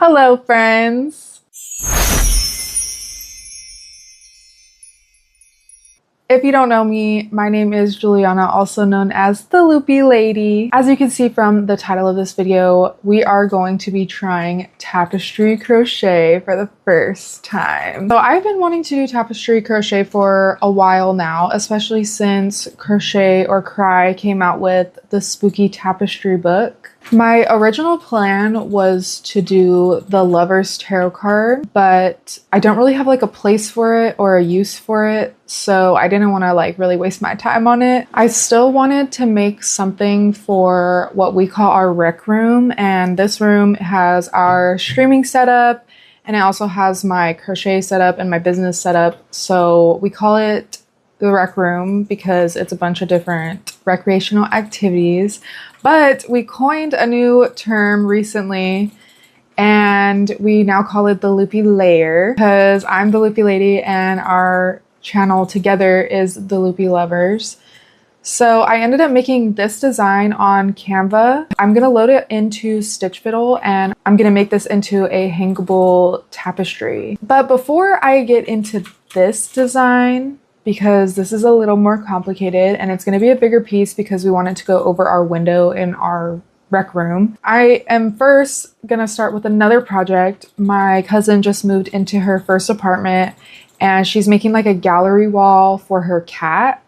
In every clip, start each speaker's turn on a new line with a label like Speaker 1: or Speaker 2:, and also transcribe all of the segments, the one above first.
Speaker 1: Hello, friends. If you don't know me, my name is Juliana, also known as the Loopy Lady. As you can see from the title of this video, we are going to be trying tapestry crochet for the first time. So I've been wanting to do tapestry crochet for a while now, especially since Crochet or Cry came out with the spooky tapestry book. My original plan was to do the Lover's Tarot card, but I don't really have like a place for it or a use for it, so I didn't want to like really waste my time on it. I still wanted to make something for what we call our rec room, and this room has our streaming setup, and it also has my crochet setup and my business setup, so we call it the rec room because it's a bunch of different recreational activities. But we coined a new term recently and we now call it the Loopy Layer because I'm the Loopy Lady and our channel together is the Loopy Lovers. So I ended up making this design on Canva. I'm gonna load it into Stitch Fiddle and I'm gonna make this into a hangable tapestry. But before I get into this design, because this is a little more complicated and it's going to be a bigger piece because we want it to go over our window in our rec room, I am first going to start with another project. My cousin just moved into her first apartment and she's making like a gallery wall for her cat.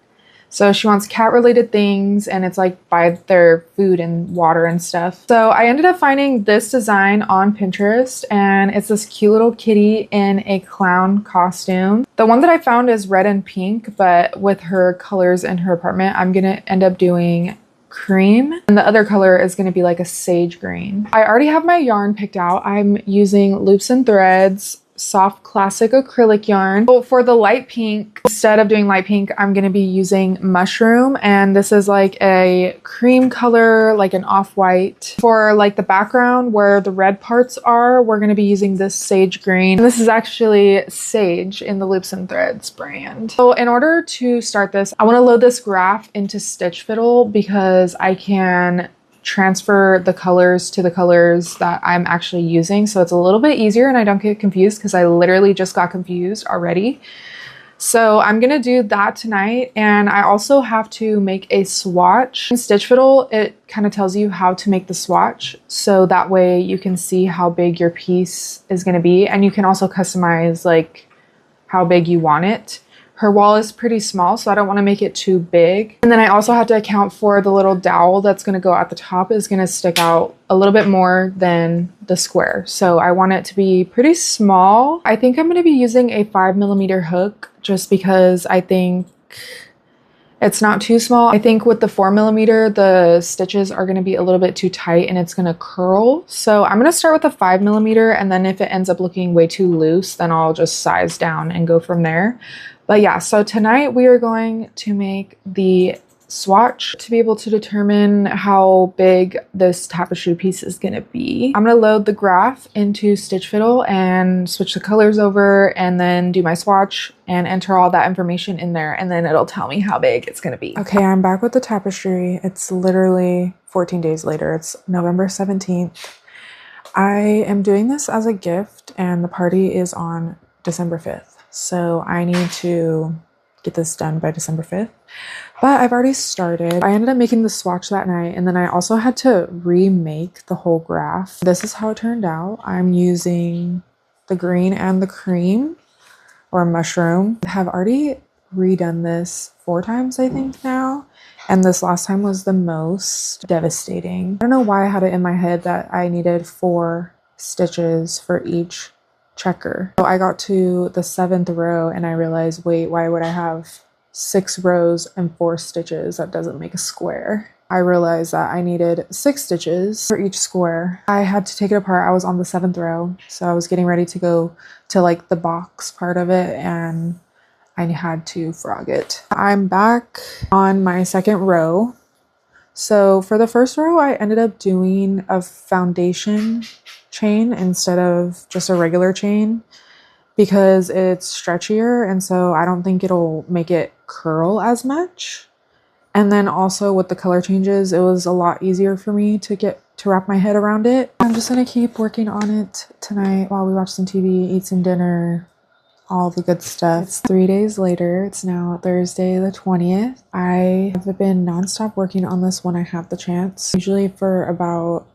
Speaker 1: So she wants cat related things and it's like by their food and water and stuff. So I ended up finding this design on Pinterest and it's this cute little kitty in a clown costume. The one that I found is red and pink, but with her colors in her apartment, I'm gonna end up doing cream and the other color is going to be like a sage green. I already have my yarn picked out. I'm using Loops and Threads soft classic acrylic yarn. So for the light pink, instead of doing light pink, I'm going to be using mushroom, and this is like a cream color, like an off-white. For like the background where the red parts are, we're going to be using this sage green. And this is actually sage in the Loops and Threads brand. So in order to start this, I want to load this graph into Stitch Fiddle because I can transfer the colors to the colors that I'm actually using, so it's a little bit easier and I don't get confused because I literally just got confused already. So I'm gonna do that tonight, and I also have to make a swatch. In Stitch Fiddle, it kind of tells you how to make the swatch, so that way you can see how big your piece is gonna be, and you can also customize like how big you want it. Her wall is pretty small, so I don't want to make it too big. And then I also have to account for the little dowel that's going to go at the top is going to stick out a little bit more than the square. So I want it to be pretty small. I think I'm going to be using a 5mm hook just because I think it's not too small. I think with the 4mm, the stitches are going to be a little bit too tight and it's going to curl. So I'm going to start with a 5mm, and then if it ends up looking way too loose, then I'll just size down and go from there. But yeah, so tonight we are going to make the swatch to be able to determine how big this tapestry piece is going to be. I'm going to load the graph into Stitch Fiddle and switch the colors over and then do my swatch and enter all that information in there, and then it'll tell me how big it's going to be. Okay, I'm back with the tapestry. It's literally 14 days later. It's November 17th. I am doing this as a gift and the party is on December 5th. So I need to get this done by December 5th. But I've already started. I ended up making the swatch that night, and then I also had to remake the whole graph. This is how it turned out. I'm using the green and the cream, or mushroom. I have already redone this 4 times, I think now. And this last time was the most devastating. I don't know why I had it in my head that I needed 4 stitches for each checker. So I got to the 7th row and I realized, wait, why would I have 6 rows and 4 stitches? That doesn't make a square. I realized that I needed 6 stitches for each square. I had to take it apart. I was on the 7th row, so I was getting ready to go to like the box part of it, and I had to frog it. I'm back on my 2nd row. So for the first row, I ended up doing a foundation chain instead of just a regular chain because it's stretchier, and so I don't think it'll make it curl as much. And then also with the color changes, it was a lot easier for me to get to wrap my head around it. I'm just gonna keep working on it tonight while we watch some TV, eat some dinner, all the good stuff. It's 3 days later. It's now Thursday the 20th. I have been nonstop working on this when I have the chance, usually for about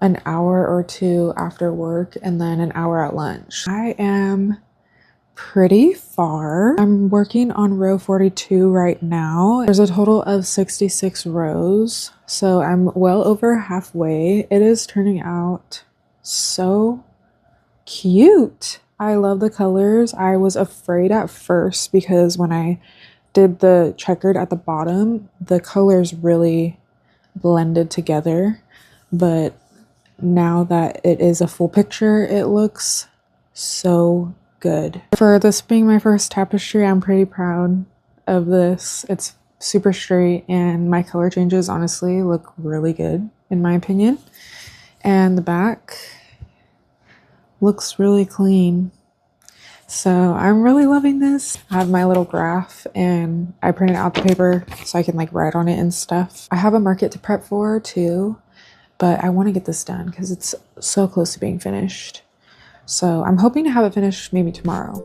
Speaker 1: an hour or two after work and then an hour at lunch. I am pretty far. I'm working on row 42 right now. There's a total of 66 rows, so I'm well over halfway. It is turning out so cute. I love the colors. I was afraid at first because when I did the checkered at the bottom, the colors really blended together, but now that it is a full picture, it looks so good. For this being my first tapestry, I'm pretty proud of this. It's super straight and my color changes honestly look really good in my opinion. And the back looks really clean. So I'm really loving this. I have my little graph and I printed out the paper so I can like write on it and stuff. I have a market to prep for too, but I want to get this done because it's so close to being finished. So I'm hoping to have it finished maybe tomorrow.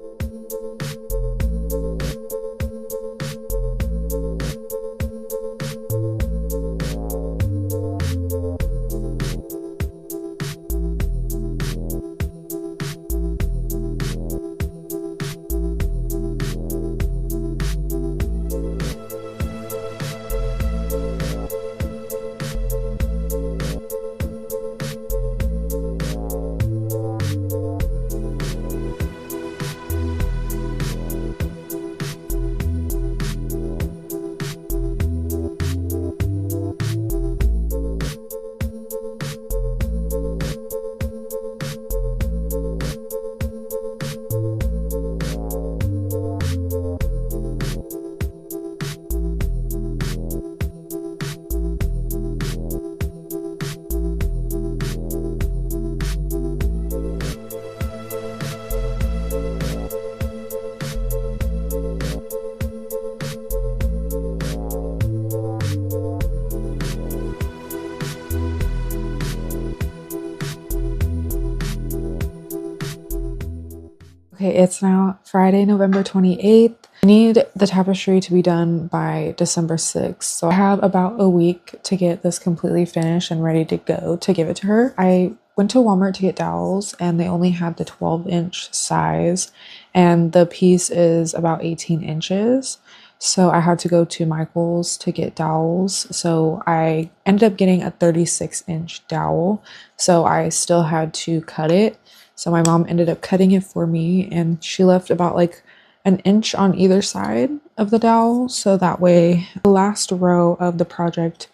Speaker 1: Okay, it's now Friday, November 28th. I need the tapestry to be done by December 6th. So I have about a week to get this completely finished and ready to go to give it to her. I went to Walmart to get dowels and they only had the 12-inch size and the piece is about 18 inches. So I had to go to Michael's to get dowels. So I ended up getting a 36-inch dowel. So I still had to cut it. So my mom ended up cutting it for me and she left about like an inch on either side of the dowel. So that way the last row of the project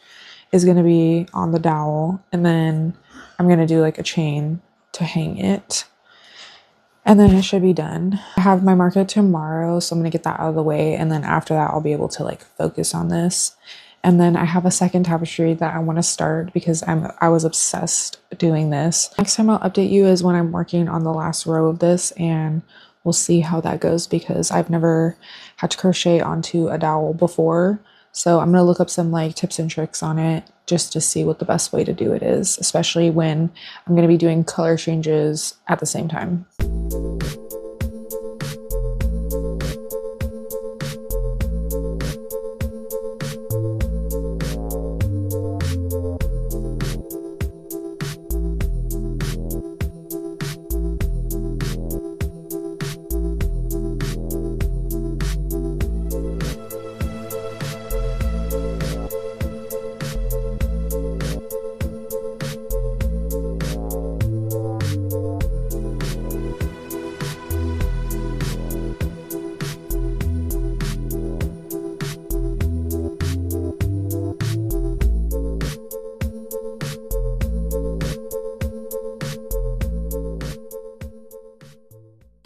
Speaker 1: is going to be on the dowel. And then I'm going to do like a chain to hang it. And then it should be done. I have my market tomorrow. So I'm going to get that out of the way. And then after that, I'll be able to like focus on this. And then I have a second tapestry that I want to start because I was obsessed doing this. Next time I'll update you is when I'm working on the last row of this and we'll see how that goes because I've never had to crochet onto a dowel before. So I'm going to look up some like tips and tricks on it just to see what the best way to do it is, especially when I'm going to be doing color changes at the same time.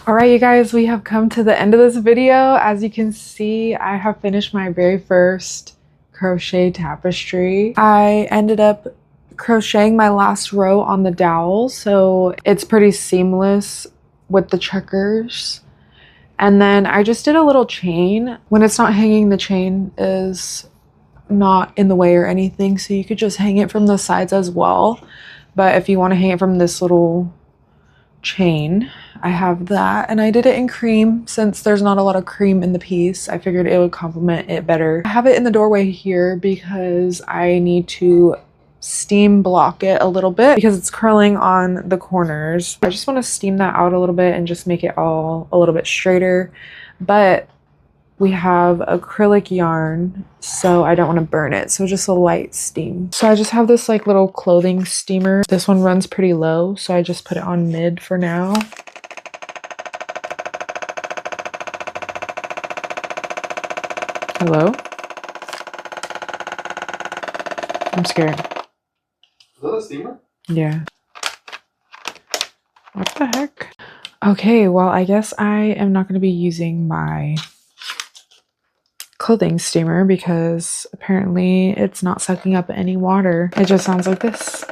Speaker 1: All right, you guys, we have come to the end of this video. As you can see, I have finished my very first crochet tapestry. I ended up crocheting my last row on the dowel, so it's pretty seamless with the checkers. And then I just did a little chain. When it's not hanging, the chain is not in the way or anything, so you could just hang it from the sides as well. But if you want to hang it from this little chain, I have that, and I did it in cream since there's not a lot of cream in the piece. I figured it would complement it better. I have it in the doorway here because I need to steam block it a little bit because it's curling on the corners. I just want to steam that out a little bit and just make it all a little bit straighter. But we have acrylic yarn, so I don't want to burn it, so just a light steam. So I just have this like little clothing steamer. This one runs pretty low, so I just put it on mid for now. Hello? I'm scared.
Speaker 2: Is that a steamer?
Speaker 1: Yeah. What the heck? Okay, well, I guess I am not going to be using my clothing steamer because apparently it's not sucking up any water. It just sounds like this.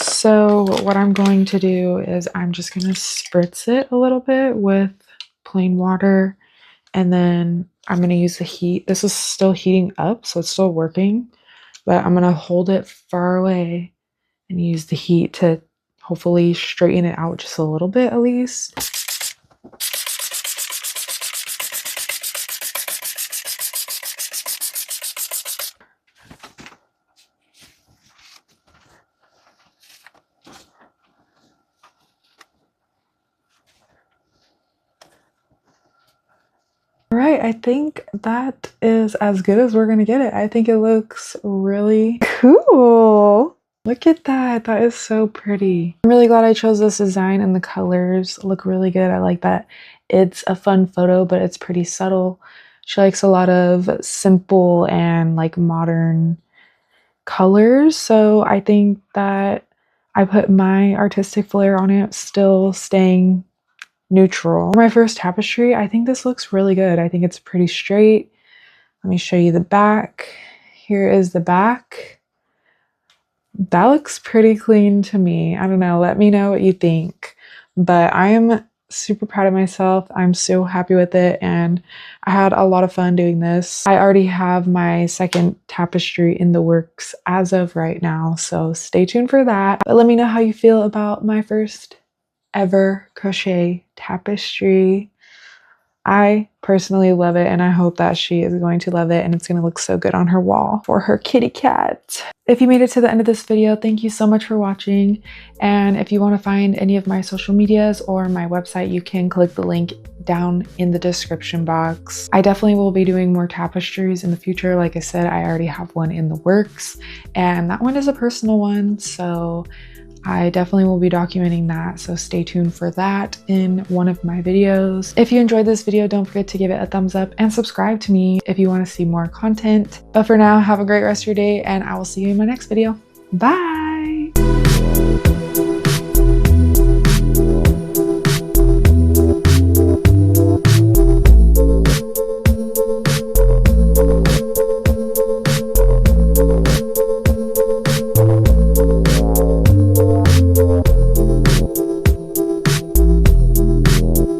Speaker 1: So what I'm going to do is I'm just going to spritz it a little bit with plain water, and then I'm going to use the heat. This is still heating up, so it's still working, but I'm going to hold it far away and use the heat to hopefully straighten it out just a little bit at least. All right, I think that is as good as we're gonna get it. I think it looks really cool. Look at that, that is so pretty. I'm really glad I chose this design, and the colors look really good. I like that it's a fun photo, but it's pretty subtle. She likes a lot of simple and like modern colors, so I think that I put my artistic flair on it, still staying neutral. For my first tapestry, I think this looks really good. I think it's pretty straight. Let me show you the back. Here is the back. That looks pretty clean to me. I don't know, let me know what you think. But I am super proud of myself. I'm so happy with it, and I had a lot of fun doing this. I already have my second tapestry in the works as of right now, so stay tuned for that. But let me know how you feel about my first ever crochet tapestry. I personally love it, and I hope that she is going to love it, and it's going to look so good on her wall for her kitty cat. If you made it to the end of this video, thank you so much for watching. And if you want to find any of my social medias or my website, you can click the link down in the description box. I definitely will be doing more tapestries in the future. Like I said, I already have one in the works, and that one is a personal one, so I definitely will be documenting that, so stay tuned for that in one of my videos. If you enjoyed this video, don't forget to give it a thumbs up and subscribe to me if you want to see more content. But for now, have a great rest of your day, and I will see you in my next video. Bye!